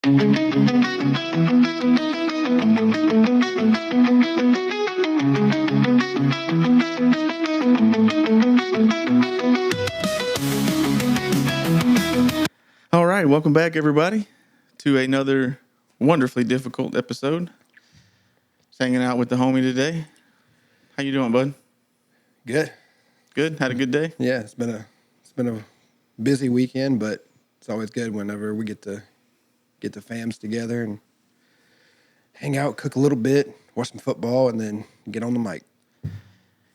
All right, welcome back, everybody, to another wonderfully difficult episode. Just hanging out with the homie today. How you doing, bud? Good. Good? Had a good day? Yeah, it's been a busy weekend, but it's always good whenever we get the fams together and hang out, cook a little bit, watch some football, and then get on the mic.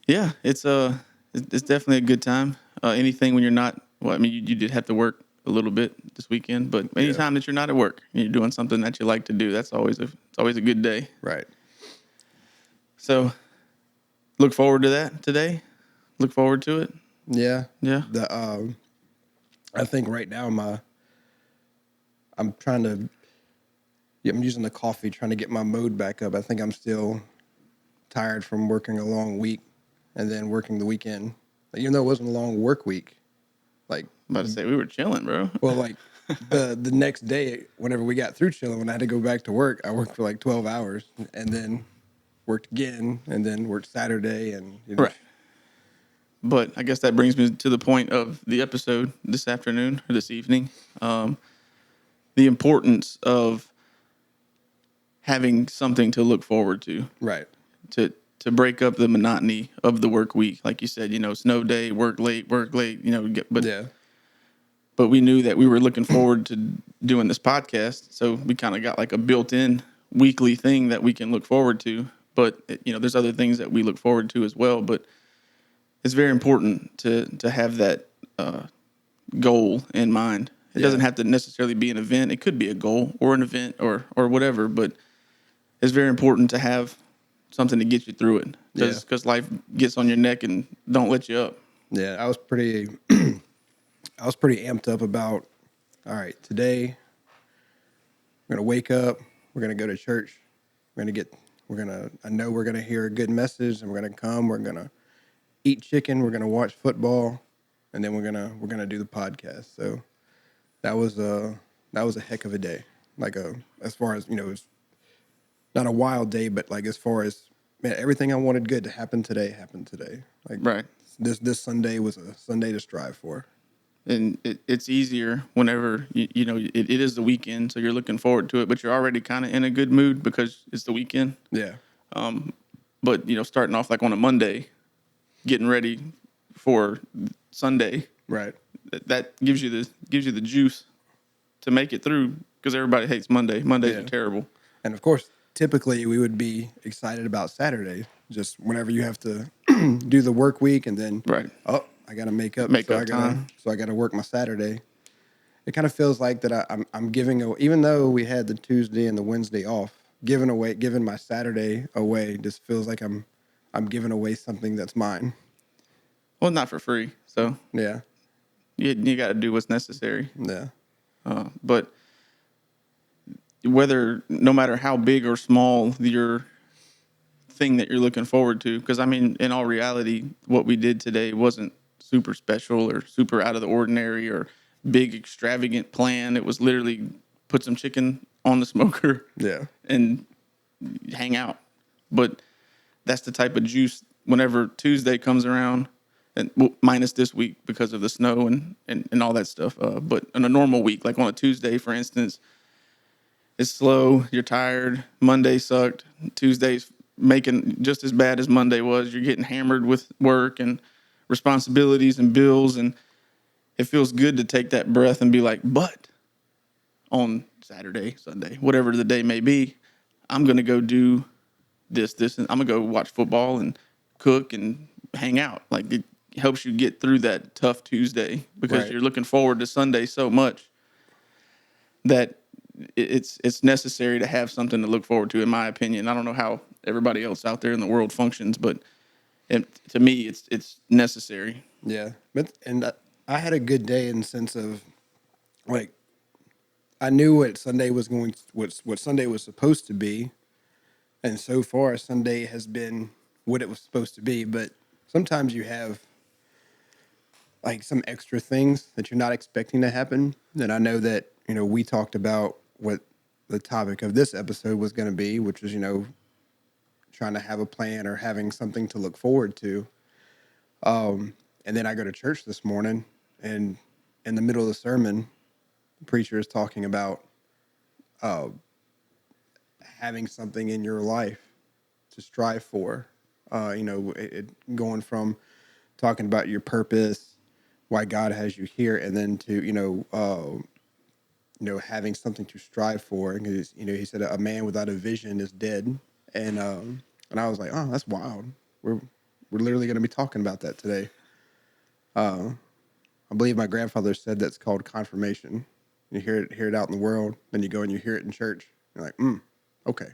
Yeah, it's definitely a good time. Anything when you're not, well, I mean, you did have to work a little bit this weekend, but anytime that you're not at work and you're doing something that you like to do, it's always a good day. Right. So, look forward to that today. Look forward to it. Yeah. Yeah. I think right now I'm using the coffee trying to get my mode back up. I think I'm still tired from working a long week and then working the weekend. Like, even though it wasn't a long work week, like I'm about to say we were chilling, bro. well, like the next day, whenever we got through chilling, when I had to go back to work, I worked for like 12 hours and then worked again and then worked Saturday and Right. But I guess that brings me to the point of the episode this afternoon or this evening. The importance of having something to look forward to. Right. To break up the monotony of the work week. Like you said, snow day, work late, but we knew that we were looking forward to doing this podcast. So we kind of got like a built-in weekly thing that we can look forward to. But, there's other things that we look forward to as well. But it's very important to have that goal in mind. It doesn't have to necessarily be an event. It could be a goal or an event or whatever. But it's very important to have something to get you through it. Because life gets on your neck and don't let you up. Yeah, I was pretty amped up about, all right, today we're going to wake up, we're going to go to church, I know we're going to hear a good message, and we're going to come, we're going to eat chicken, we're going to watch football, and then we're going to do the podcast. So that was a heck of a day. Like as far as, it's not a wild day, but like as far as, man, everything I wanted good to happen today happened today. Like Right. This Sunday was a Sunday to strive for. And it's easier whenever, it is the weekend, so you're looking forward to it, but you're already kind of in a good mood because it's the weekend. Yeah. But, starting off like on a Monday, getting ready for Sunday, Right. that gives you the juice to make it through because everybody hates Monday. Mondays are terrible. And of course, typically we would be excited about Saturday, just whenever you have to do the work week and then, Right. oh, I got to make up time. So I got to work my Saturday. It kind of feels like that I'm giving away, even though we had the Tuesday and the Wednesday off, giving my Saturday away just feels like I'm giving away something that's mine. Well, not for free. So Yeah. you got to do what's necessary. Yeah. But no matter how big or small your thing that you're looking forward to, because I mean, in all reality, what we did today wasn't super special or super out of the ordinary or big extravagant plan. It was literally put some chicken on the smoker, and hang out. But that's the type of juice whenever Tuesday comes around, and minus this week because of the snow and all that stuff. But on a normal week, like on a Tuesday, for instance, it's slow. You're tired. Monday sucked. Tuesday's making just as bad as Monday was. You're getting hammered with work and responsibilities and bills, and it feels good to take that breath and be like, but on Saturday, Sunday, whatever the day may be, I'm going to go do this, and I'm going to go watch football and cook and hang out. Like, it helps you get through that tough Tuesday because you're looking forward to Sunday so much that it's necessary to have something to look forward to, in my opinion. I don't know how everybody else out there in the world functions, but to me, it's necessary. Yeah. And I had a good day in the sense of, like, I knew what Sunday was what Sunday was supposed to be, and so far Sunday has been what it was supposed to be. But sometimes you have like some extra things that you're not expecting to happen. And I know that we talked about what the topic of this episode was going to be, which was, trying to have a plan or having something to look forward to. And then I go to church this morning, and in the middle of the sermon, the preacher is talking about having something in your life to strive for. Going from talking about your purpose, why God has you here, and then to having something to strive for. Because he said a man without a vision is dead, and I was like, oh, that's wild. We're literally going to be talking about that today. I believe my grandfather said that's called confirmation. You hear it out in the world, then you go and you hear it in church. You're like, okay.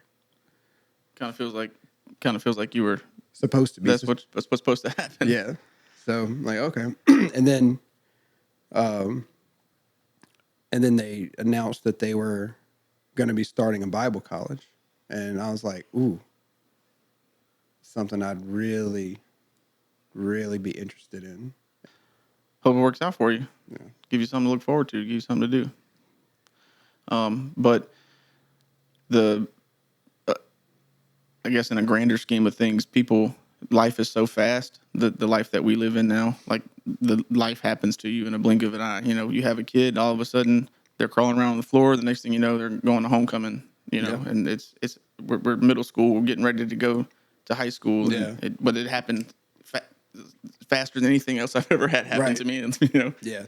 Kind of feels like you were Supposed to be. That's what's supposed to happen. Yeah. So I'm like, okay. And then they announced that they were going to be starting a Bible college. And I was like, ooh, something I'd really, really be interested in. Hope it works out for you. Yeah. Give you something to look forward to. Give you something to do. But I guess in a grander scheme of things, life is so fast. The life that we live in now, like the life happens to you in a blink of an eye. You have a kid, all of a sudden they're crawling around on the floor. The next thing you know, they're going to homecoming. Yeah. And we're middle school. We're getting ready to go to high school. Yeah. But it happened faster than anything else I've ever had happen Right. to me. Yeah.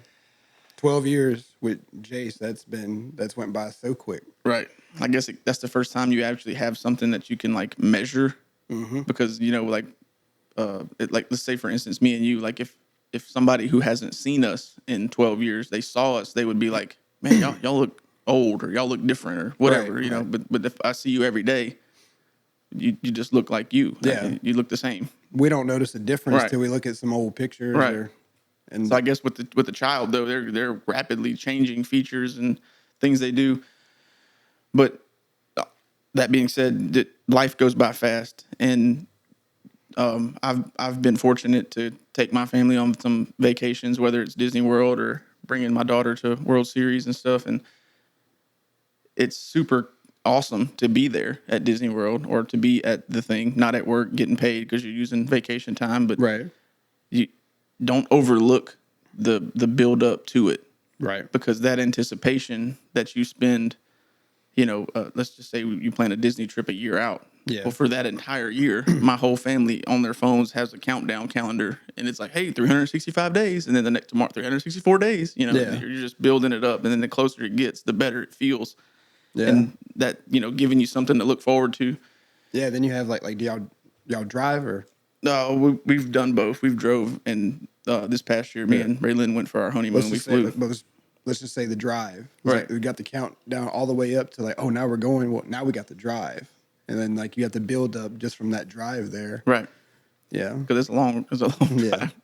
12 years with Jace, that's went by so quick. Right. I guess that's the first time you actually have something that you can like measure, because let's say for instance, me and you, like if somebody who hasn't seen us in 12 years, they saw us, they would be like, man, y'all look old, or y'all look different, or whatever, Right. But if I see you every day, you just look like you. Yeah. You look the same. We don't notice a difference Right. till we look at some old pictures. Right. So I guess with the child though, they're rapidly changing features and things they do. But that being said, that life goes by fast, and I've been fortunate to take my family on some vacations, whether it's Disney World or bringing my daughter to World Series and stuff, and it's super awesome to be there at Disney World or to be at the thing, not at work getting paid because you're using vacation time, but Right. you don't overlook the build up to it. Right. Because that anticipation that you spend, let's just say you plan a Disney trip a year out. Yeah. Well, for that entire year, my whole family on their phones has a countdown calendar, and it's like, hey, 365 days, and then the next tomorrow, 364 days. Yeah. You're just building it up, and then the closer it gets, the better it feels. Yeah. And that, giving you something to look forward to. Yeah. Then you have like do y'all drive or? No, we've done both. We've drove, and this past year, me and Raylan went for our honeymoon. We flew. Let's just say the drive. Right. Like we got the countdown all the way up to like, oh, now we're going. Well, now we got the drive, and then like you have to build up just from that drive there. Right. Yeah. Because it's a long Yeah. drive.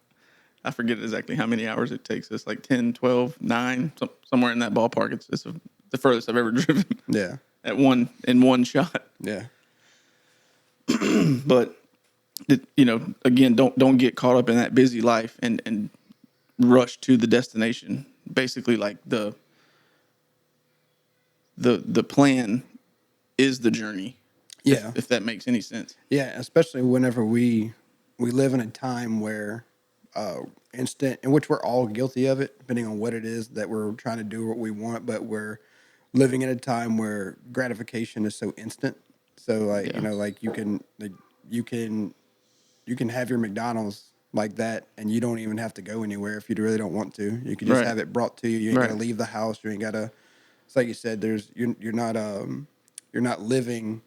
I forget exactly how many hours it takes. It's like 10, 12, 9, somewhere in that ballpark. It's the furthest I've ever driven. Yeah. in one shot. Yeah. But again, don't get caught up in that busy life and rush to the destination. Basically, like the plan is the journey. Yeah. If that makes any sense. Yeah. Especially whenever we live in a time where instant, in which we're all guilty of it, depending on what it is that we're trying to do, what we want, but we're living in a time where gratification is so instant. So like, Yeah. like you can have your McDonald's like that, and you don't even have to go anywhere if you really don't want to. You can just Right. have it brought to you. You ain't Right. gotta leave the house. You ain't gotta. It's like you said. You're not living.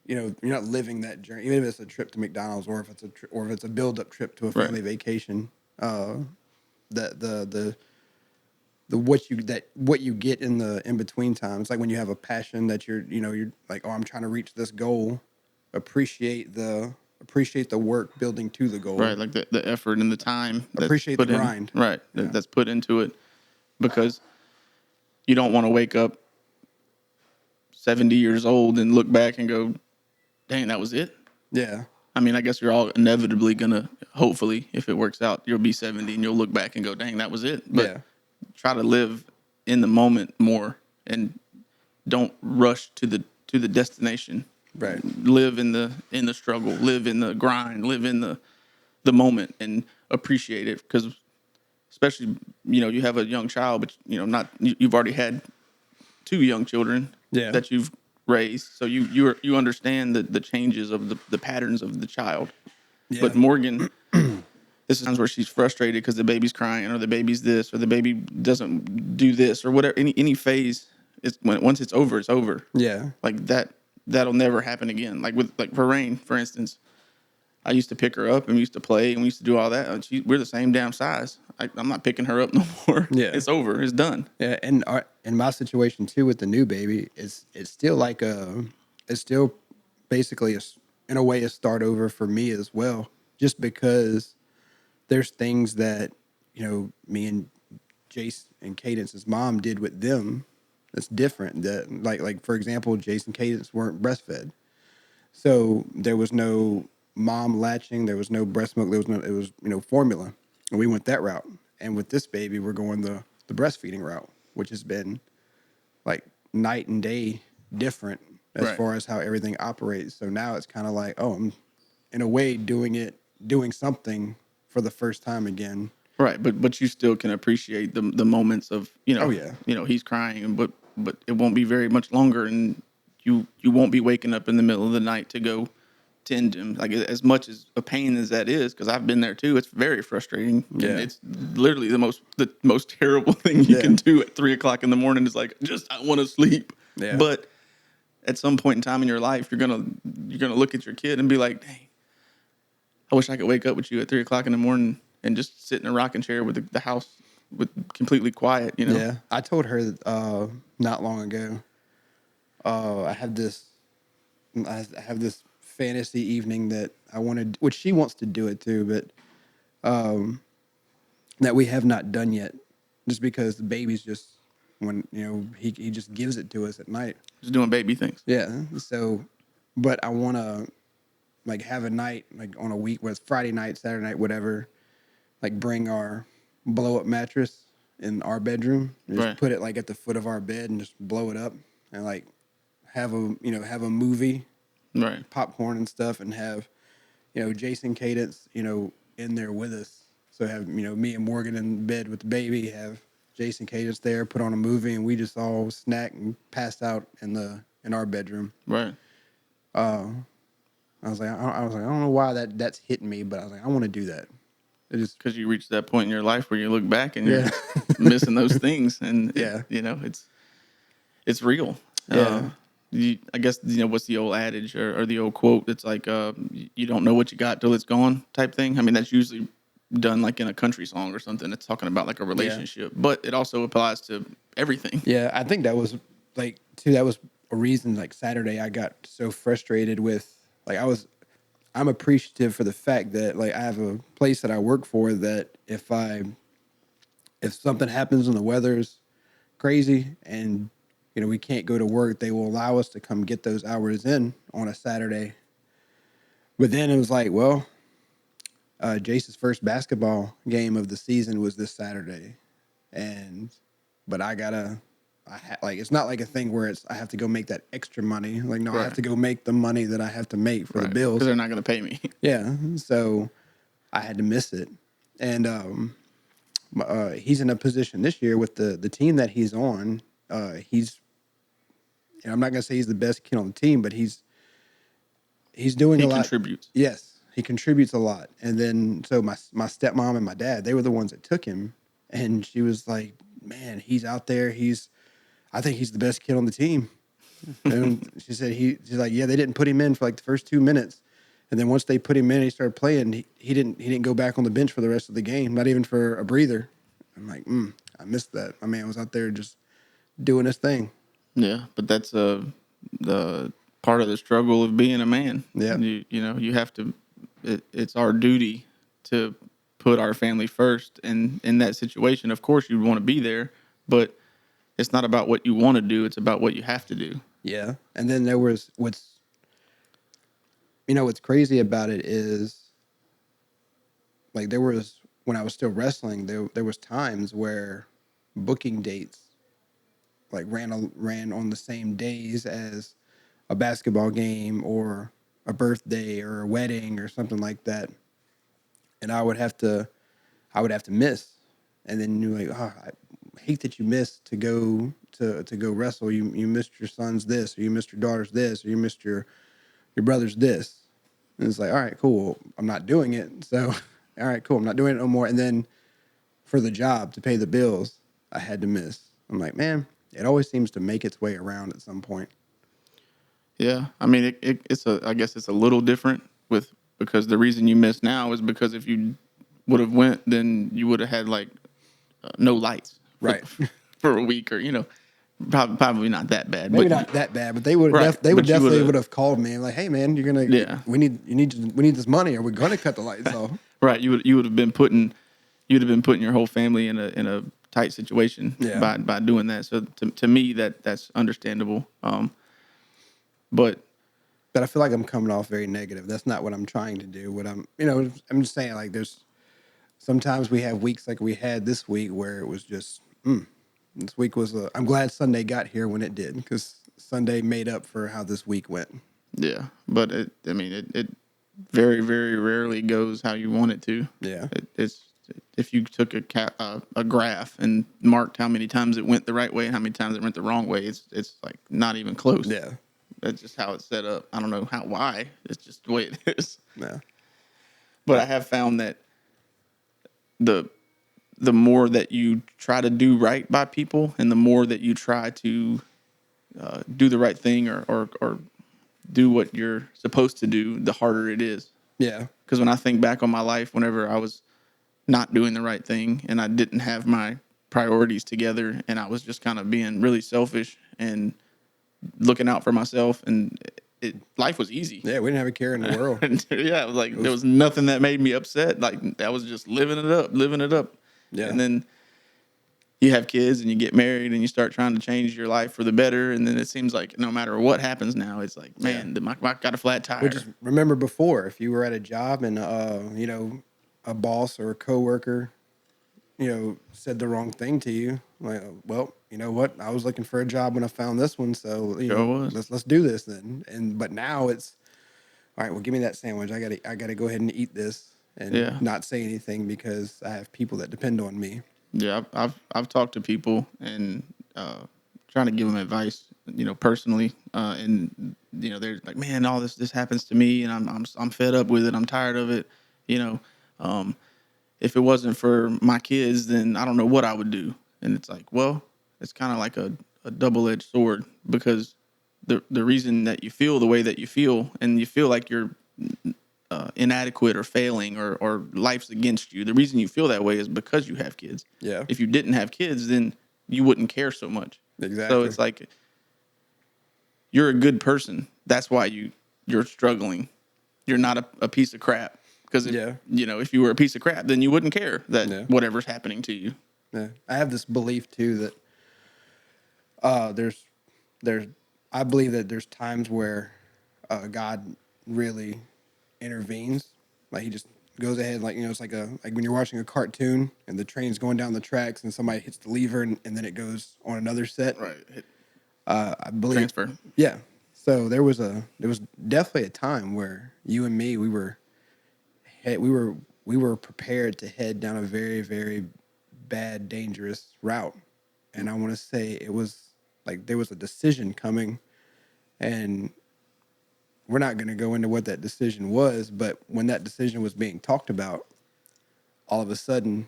You're not living that journey. Even if it's a trip to McDonald's, or if it's a build up trip to a Right. family vacation. What you get in between time. It's like when you have a passion that you're like, oh, I'm trying to reach this goal. Appreciate the work building to the goal. Right, like the effort and the time. That's Appreciate put the in. grind. Right, Yeah. that's put into it, because you don't want to wake up 70 years old and look back and go, dang, that was it? Yeah. I mean, I guess you're all inevitably going to, hopefully, if it works out, you'll be 70 and you'll look back and go, dang, that was it. But Yeah. try to live in the moment more and don't rush to the destination. Right. Live in the struggle, live in the grind, live in the moment, and appreciate it. Because especially, you have a young child, but not you've already had two young children Yeah. that you've raised, so you understand the changes of the patterns of the child. Yeah. But Morgan, this is times where she's frustrated because the baby's crying, or the baby's this, or the baby doesn't do this, or whatever. Any phase is once it's over, it's over. Yeah. Like that'll never happen again. Like for Rain, for instance, I used to pick her up and we used to play and we used to do all that. And we're the same damn size. I'm not picking her up no more. Yeah. It's over. It's done. Yeah, and in my situation too with the new baby, it's still like it's still basically in a way a start over for me as well. Just because there's things that me and Jace and Cadence's mom did with them that's different. That like for example, Jace and Cadence weren't breastfed, so there was no mom latching, there was no breast milk, it was formula, and we went that route. And with this baby, we're going the breastfeeding route, which has been like night and day different as Right. far as how everything operates. So now it's kind of like, oh, I'm in a way doing something for the first time again. Right. But you still can appreciate the moments of Oh, yeah. he's crying, but it won't be very much longer, and you won't be waking up in the middle of the night to go tend him. Like, as much as a pain as that is, because I've been there too. It's very frustrating. Yeah. And it's literally the most terrible thing you Yeah. can do at 3:00 in the morning is like, just I want to sleep. Yeah. But at some point in time in your life, you're gonna look at your kid and be like, dang, I wish I could wake up with you at 3:00 in the morning and just sit in a rocking chair with the house with completely quiet. Yeah, I told her not long ago. I have this fantasy evening that I wanted, which she wants to do it too, but that we have not done yet, just because the baby's just when he just gives it to us at night. Just doing baby things. Yeah. So, but I want to like have a night like on a week where it's Friday night, Saturday night, whatever. Like bring our blow up mattress in our bedroom, and just Right. put it like at the foot of our bed and just blow it up, and like have a movie, Right. popcorn and stuff, and have Jason Cadence in there with us. So have me and Morgan in bed with the baby, have Jason Cadence there, put on a movie, and we just all snack and pass out in our bedroom. Right. I was like, I don't know why that's hitting me, but I was like, I want to do that. It just Because you reach that point in your life where you look back and Yeah. you're missing those things, and Yeah. it's real. Yeah. I guess what's the old adage or the old quote? It's like you don't know what you got till it's gone type thing. I mean, that's usually done like in a country song or something. It's talking about like a relationship, but it also applies to everything. Yeah, I think that was like too. That was a reason. Like Saturday, I got so frustrated with like I'm appreciative for the fact that like I have a place that I work for that if something happens and the weather's crazy and we can't go to work, they will allow us to come get those hours in on a Saturday. But then it was like, well, Jace's first basketball game of the season was this Saturday, but like it's not like a thing where I have to go make that extra money. Like no, I have Right. to go make the money that I have to make for the Right. bills. Because they're not going to pay me. Yeah, so I had to miss it, and he's in a position this year with the team that he's on. I'm not gonna say he's the best kid on the team, but he's doing He a lot. contributes. Yes, he contributes a lot. And then so my stepmom and my dad, they were the ones that took him, and she was like, "Man, he's out there. I think he's the best kid on the team." And she said she's like, "Yeah, they didn't put him in for like the first 2 minutes, and then once they put him in, he started playing. He didn't go back on the bench for the rest of the game, not even for a breather." I'm like, I missed that. My man was out there just doing his thing. Yeah, but that's the part of the struggle of being a man. Yeah. You have to. It's our duty to put our family first, and in that situation, of course, you want to be there, but it's not about what you want to do; it's about what you have to do. Yeah. And then there was what's crazy about it is like there was when I was still wrestling, there was times where booking dates like ran on the same days as a basketball game or a birthday or a wedding or something like that, and I would have to miss, and then you're like, oh, I hate that you missed to go to go wrestle. You missed your son's this, or you missed your daughter's this, or you missed your brother's this. And it's like, all right, cool. I'm not doing it. So, all right, cool. I'm not doing it no more. And then for the job to pay the bills, I had to miss. I'm like, man, it always seems to make its way around at some point. Yeah, I mean, I guess it's a little different because the reason you miss now is because if you would have went, then you would have had like no lights, Right. for a week, or probably not that bad. Maybe but not that bad, but they would Right, they would but you definitely would've- would have called me and like, hey man, you're gonna Yeah. we need this money, or we're gonna cut the lights off. Right, you would have been putting your whole family in a tight situation Yeah. by doing that. So to me that's understandable. But But I feel like I'm coming off very negative. That's not what I'm trying to do. What I'm just saying, like, there's sometimes we have weeks like we had this week where it was just, this week was, I'm glad Sunday got here when it did, because Sunday made up for how this week went. yeah, but it very, very rarely goes how you want it to. Yeah. It's if you took a graph and marked how many times it went the right way and how many times it went the wrong way, it's like not even close. Yeah. That's just how it's set up. I don't know why. It's just the way it is. Yeah. But I have found that the more that you try to do right by people, and the more that you try to do the right thing or do what you're supposed to do, the harder it is. Yeah. Because when I think back on my life, whenever I was not doing the right thing and I didn't have my priorities together and I was just kind of being really selfish and looking out for myself, and life was easy. Yeah. We didn't have a care in the world. Yeah, it was like there was nothing that made me upset. Like I was just living it up. Yeah. And then you have kids and you get married and you start trying to change your life for the better, and then it seems like no matter what happens now, it's like, man, I got a flat tire. Which is, remember before, if you were at a job and, a boss or a coworker, said the wrong thing to you, like, well, you know what? I was looking for a job when I found this one, so Sure was. let's do this then. But now it's all right. Well, give me that sandwich. I gotta go ahead and eat this and Yeah. not say anything because I have people that depend on me. Yeah, I've talked to people and trying to give them advice, personally, and they're like, man, all this happens to me, and I'm fed up with it. I'm tired of it. If it wasn't for my kids, then I don't know what I would do. And it's like, well, it's kind of like a double-edged sword, because the reason that you feel the way that you feel, and you feel like you're inadequate or failing or life's against you, the reason you feel that way is because you have kids. Yeah. If you didn't have kids, then you wouldn't care so much. Exactly. So it's like you're a good person. That's why you're struggling. You're not a piece of crap. Because if you were a piece of crap, then you wouldn't care that whatever's happening to you. Yeah. I have this belief too that I believe that there's times where God really intervenes. Like he just goes ahead, like, it's like when you're watching a cartoon and the train's going down the tracks and somebody hits the lever and then it goes on another set. Right. I believe Transfer. Yeah. So there was definitely a time where you and me, we were prepared to head down a very, very bad, dangerous route. And I want to say it was like there was a decision coming, and we're not going to go into what that decision was, but when that decision was being talked about, all of a sudden,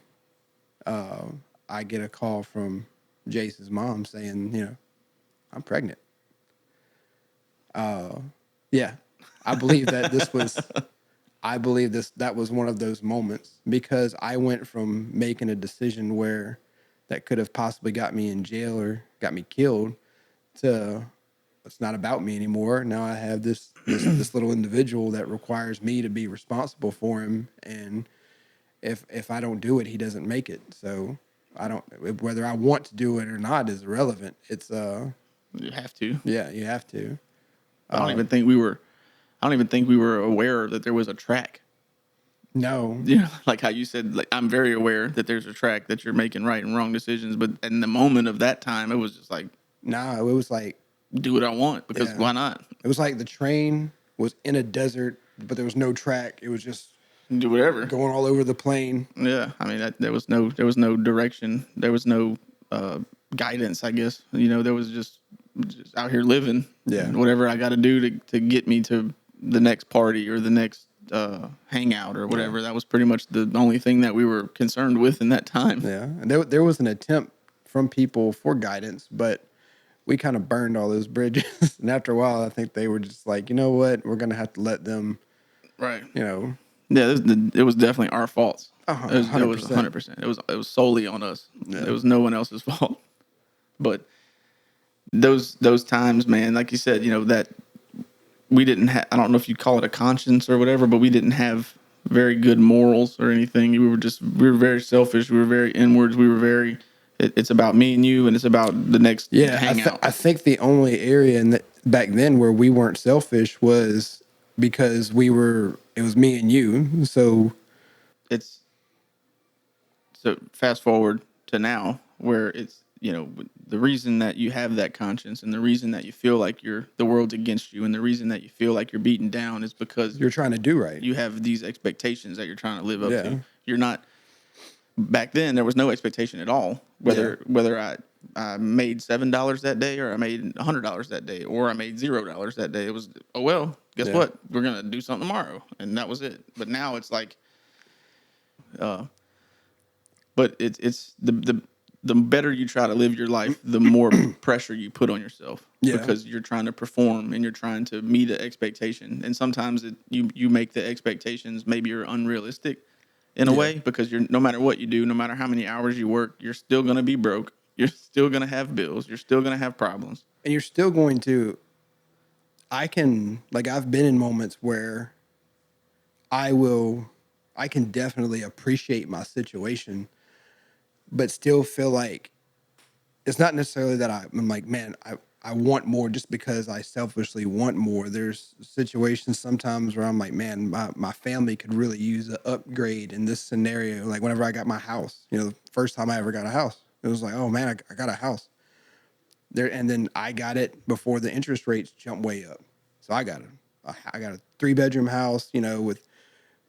I get a call from Jace's mom saying, I'm pregnant. Yeah, I believe that that was one of those moments, because I went from making a decision where that could have possibly got me in jail or got me killed to it's not about me anymore. Now I have this little individual that requires me to be responsible for him, and if I don't do it, he doesn't make it. So I don't, whether I want to do it or not is irrelevant. It's You have to. yeah, you have to. I don't even think we were aware that there was a track. No. Like how you said, like, I'm very aware that there's a track that you're making right and wrong decisions, but in the moment of that time, it was just like, Nah, it was like, Do what I want because yeah. why not? It was like the train was in a desert, but there was no track. It was just Do whatever. going all over the plain. Yeah, I mean there was no direction. There was no guidance. I guess there was just out here living. Yeah. And whatever I got to do to get me to the next party or the next hangout or whatever. That was pretty much the only thing that we were concerned with in that time. Yeah. And there was an attempt from people for guidance, but we kind of burned all those bridges. And after a while, I think they were just like, you know what? We're going to have to let them, Right. Yeah, it was definitely our faults. It was 100%. 100%. It was solely on us. Yeah. It was no one else's fault. But those times, man, like you said, that we didn't have. I don't know if you call it a conscience or whatever, but we didn't have very good morals or anything. We were very selfish. We were very inwards. We were very. It's about me and you, and it's about the next hangout. I think the only area back then where we weren't selfish was because it was me and you. So It's so fast forward to now where it's the reason that you have that conscience and the reason that you feel like the world's against you and the reason that you feel like you're beaten down is because you're trying to do right. you have these expectations that you're trying to live up Yeah. to. You're not. Back then there was no expectation at all whether I made $7 that day or I made $100 that day or I made $0 that day. It was, oh well, guess what, we're gonna do something tomorrow, and that was it. But now it's like but it's the better you try to live your life, the more pressure you put on yourself. Yeah. Because you're trying to perform and you're trying to meet an expectation, and sometimes you make the expectations maybe you're unrealistic in a way, because you're, no matter what you do, no matter how many hours you work, you're still going to be broke. You're still going to have bills. You're still going to have problems. And you're still going to, I've been in moments where I can definitely appreciate my situation, but still feel like it's not necessarily that I'm like, man, I want more just because I selfishly want more. There's situations sometimes where I'm like, man, my family could really use an upgrade in this scenario. Like whenever I got my house, the first time I ever got a house, it was like, oh man, I got a house there. And then I got it before the interest rates jumped way up. So I got a 3-bedroom house, with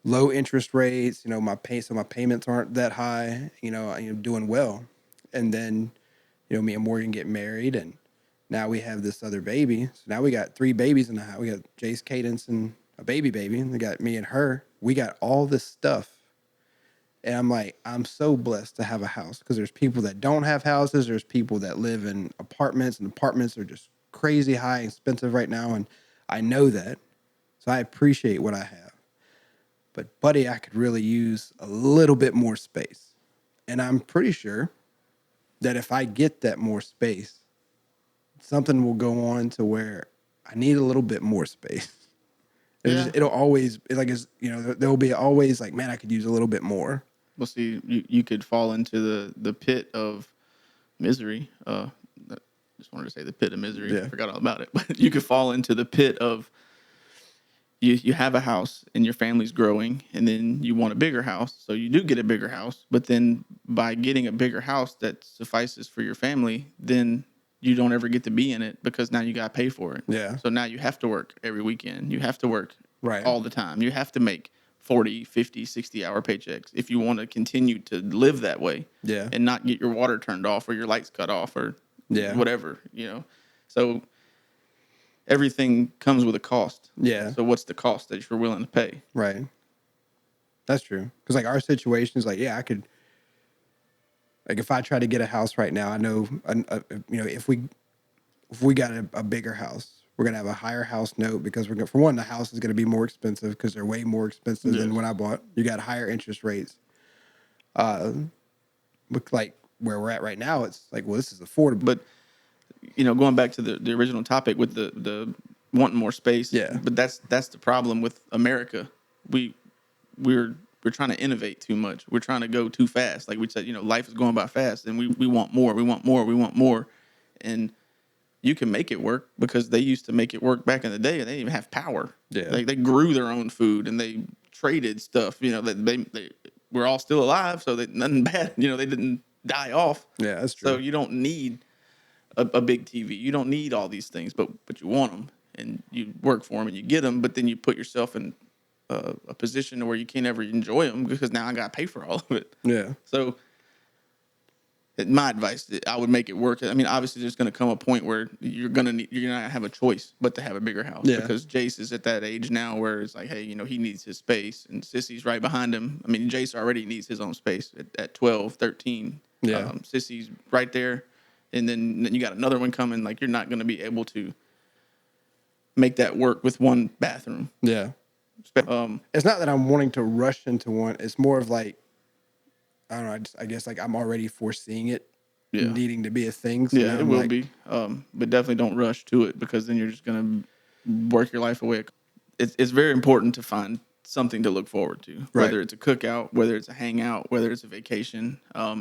low interest rates, so my payments aren't that high, I'm doing well. And then, me and Morgan get married, and now we have this other baby. So now we got 3 babies in the house. We got Jace, Cadence, and a baby. And we got me and her. We got all this stuff. And I'm like, I'm so blessed to have a house, because there's people that don't have houses. There's people that live in apartments, and apartments are just crazy high, expensive right now. And I know that. So I appreciate what I have. But buddy, I could really use a little bit more space. And I'm pretty sure that if I get that more space, something will go on to where I need a little bit more space. It'll always, there'll be always like, man, I could use a little bit more. Well, see, you could fall into the pit of misery. Just wanted to say the pit of misery. Yeah. I forgot all about it. But you could fall into the pit of you have a house and your family's growing, and then you want a bigger house. So you do get a bigger house. But then by getting a bigger house that suffices for your family, then you don't ever get to be in it, because now you got to pay for it. Yeah. So now you have to work every weekend. You have to work Right. all the time. You have to make 40, 50, 60-hour paychecks if you want to continue to live that way. Yeah. And not get your water turned off or your lights cut off or whatever, So everything comes with a cost. Yeah. So what's the cost that you're willing to pay? Right. That's true. Because like our situation is like, yeah, I could, like if I try to get a house right now, I know, if we got a bigger house, we're going to have a higher house note, because for one, the house is going to be more expensive because they're way more expensive than when I bought. You got higher interest rates. But like where we're at right now, it's like, well, this is affordable. But, going back to the original topic with the wanting more space. Yeah. But that's the problem with America. We're trying to innovate too much. We're trying to go too fast. Like we said, life is going by fast, and we want more. We want more. We want more. And you can make it work, because they used to make it work back in the day, and they didn't even have power. Yeah. Like they grew their own food and they traded stuff. They we're all still alive, so nothing bad. They didn't die off. Yeah, that's true. So you don't need a big TV. You don't need all these things, but you want them, and you work for them, and you get them. But then you put yourself in a position where you can't ever enjoy them because now I got to pay for all of it. Yeah. So my advice, I would make it work. I mean, obviously, there's going to come a point where you're going to have a choice but to have a bigger house, Yeah. because Jace is at that age now where it's like, hey, he needs his space, and Sissy's right behind him. I mean, Jace already needs his own space at 12, 13. Yeah. Sissy's right there, and then you got another one coming. Like, you're not going to be able to make that work with one bathroom. Yeah. It's not that I'm wanting to rush into one. It's more of like, I don't know. I guess like I'm already foreseeing it needing to be a thing. So Yeah, now it I'm will like, be. But definitely don't rush to it, because then you're just going to work your life away. It's very important to find something to look forward to, whether it's a cookout, whether it's a hangout, whether it's a vacation.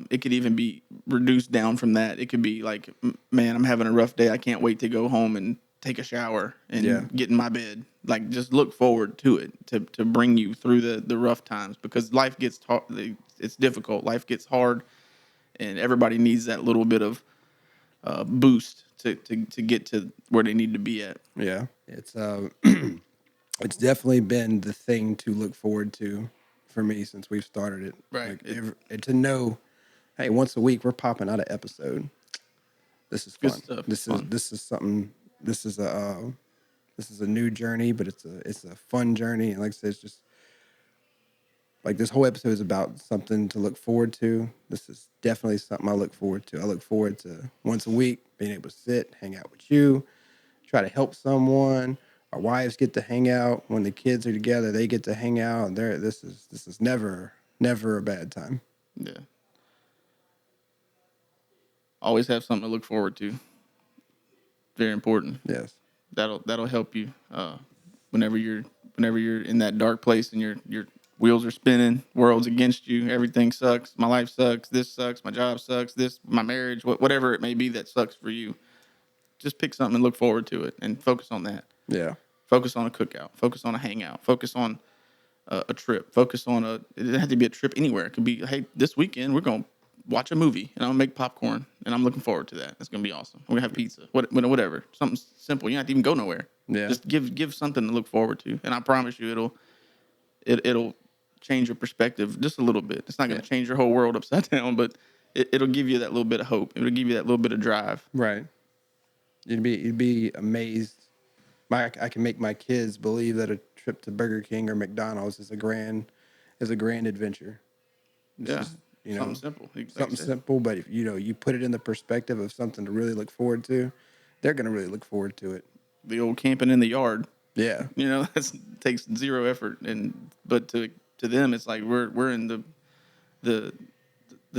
It could even be reduced down from that. It could be like, man, I'm having a rough day. I can't wait to go home and take a shower and get in my bed. Like, just look forward to it to bring you through the rough times, because life gets it's difficult. Life gets hard, and everybody needs that little bit of boost to get to where they need to be at. Yeah. It's it's definitely been the thing to look forward to for me since we've started it. Right. And to know, hey, once a week we're popping out an episode. This is fun. Good stuff. This is something. This is a new journey, but it's a fun journey. And like I said, it's just like this whole episode is about something to look forward to. This is definitely something I look forward to. I look forward to once a week being able to sit, hang out with you, try to help someone. Our wives get to hang out. When the kids are together, they get to hang out. And this is never a bad time. Yeah. Always have something to look forward to. Very important. Yes. That'll help you whenever you're in that dark place and your wheels are spinning, world's against you, everything sucks, my life sucks, this sucks, my job sucks, my marriage, whatever it may be that sucks for you. Just pick something and look forward to it and focus on that. Yeah. Focus on a cookout. Focus on a hangout. Focus on a trip. Focus on it doesn't have to be a trip anywhere. It could be, hey, this weekend we're going to watch a movie and I'm going to make popcorn and I'm looking forward to that. It's going to be awesome. We're going to have pizza. Whatever. Something simple. You don't have to even go nowhere. Yeah. Just give something to look forward to. And I promise you it'll change your perspective just a little bit. It's not going to change your whole world upside down, but it'll give you that little bit of hope. It'll give you that little bit of drive. Right. You'd be amazed. I can make my kids believe that a trip to Burger King or McDonald's is a grand adventure. It's just, something simple. Something simple, but if you put it in the perspective of something to really look forward to, they're gonna really look forward to it. The old camping in the yard. Yeah. That takes zero effort, but to them it's like we're in the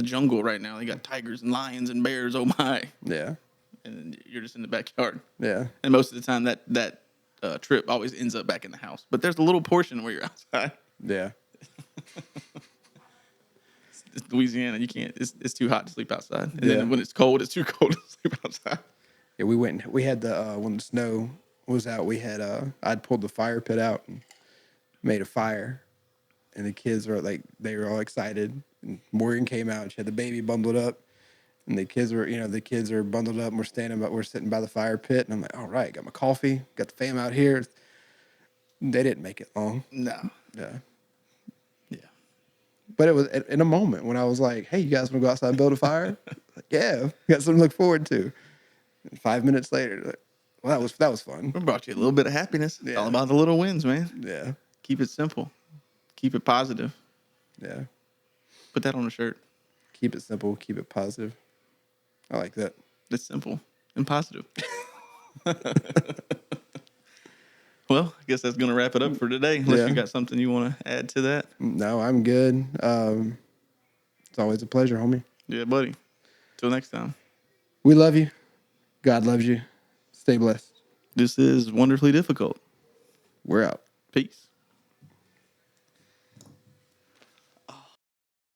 jungle right now. They got tigers and lions and bears. Oh my. Yeah. And you're just in the backyard. Yeah. And most of the time that trip always ends up back in the house. But there's a little portion where you're outside. Yeah. It's Louisiana. You can't. It's too hot to sleep outside. And Yeah. then when it's cold, it's too cold to sleep outside. Yeah. We had the when the snow was out, we had I'd pulled the fire pit out and made a fire, and the kids were like, they were all excited. And Morgan came out. She had the baby bundled up. And the kids are bundled up and we're sitting by the fire pit. And I'm like, all right, got my coffee, got the fam out here. They didn't make it long. No. Yeah. Yeah. But it was in a moment when I was like, hey, you guys want to go outside and build a fire? Like, yeah, got something to look forward to. And 5 minutes later, like, well, that was fun. We brought you a little bit of happiness. It's all about the little wins, man. Yeah. Keep it simple. Keep it positive. Yeah. Put that on a shirt. Keep it simple. Keep it positive. I like that. It's simple and positive. Well, I guess that's going to wrap it up for today. Unless you got something you want to add to that. No, I'm good. It's always a pleasure, homie. Yeah, buddy. Till next time. We love you. God loves you. Stay blessed. This is Wonderfully Difficult. We're out. Peace.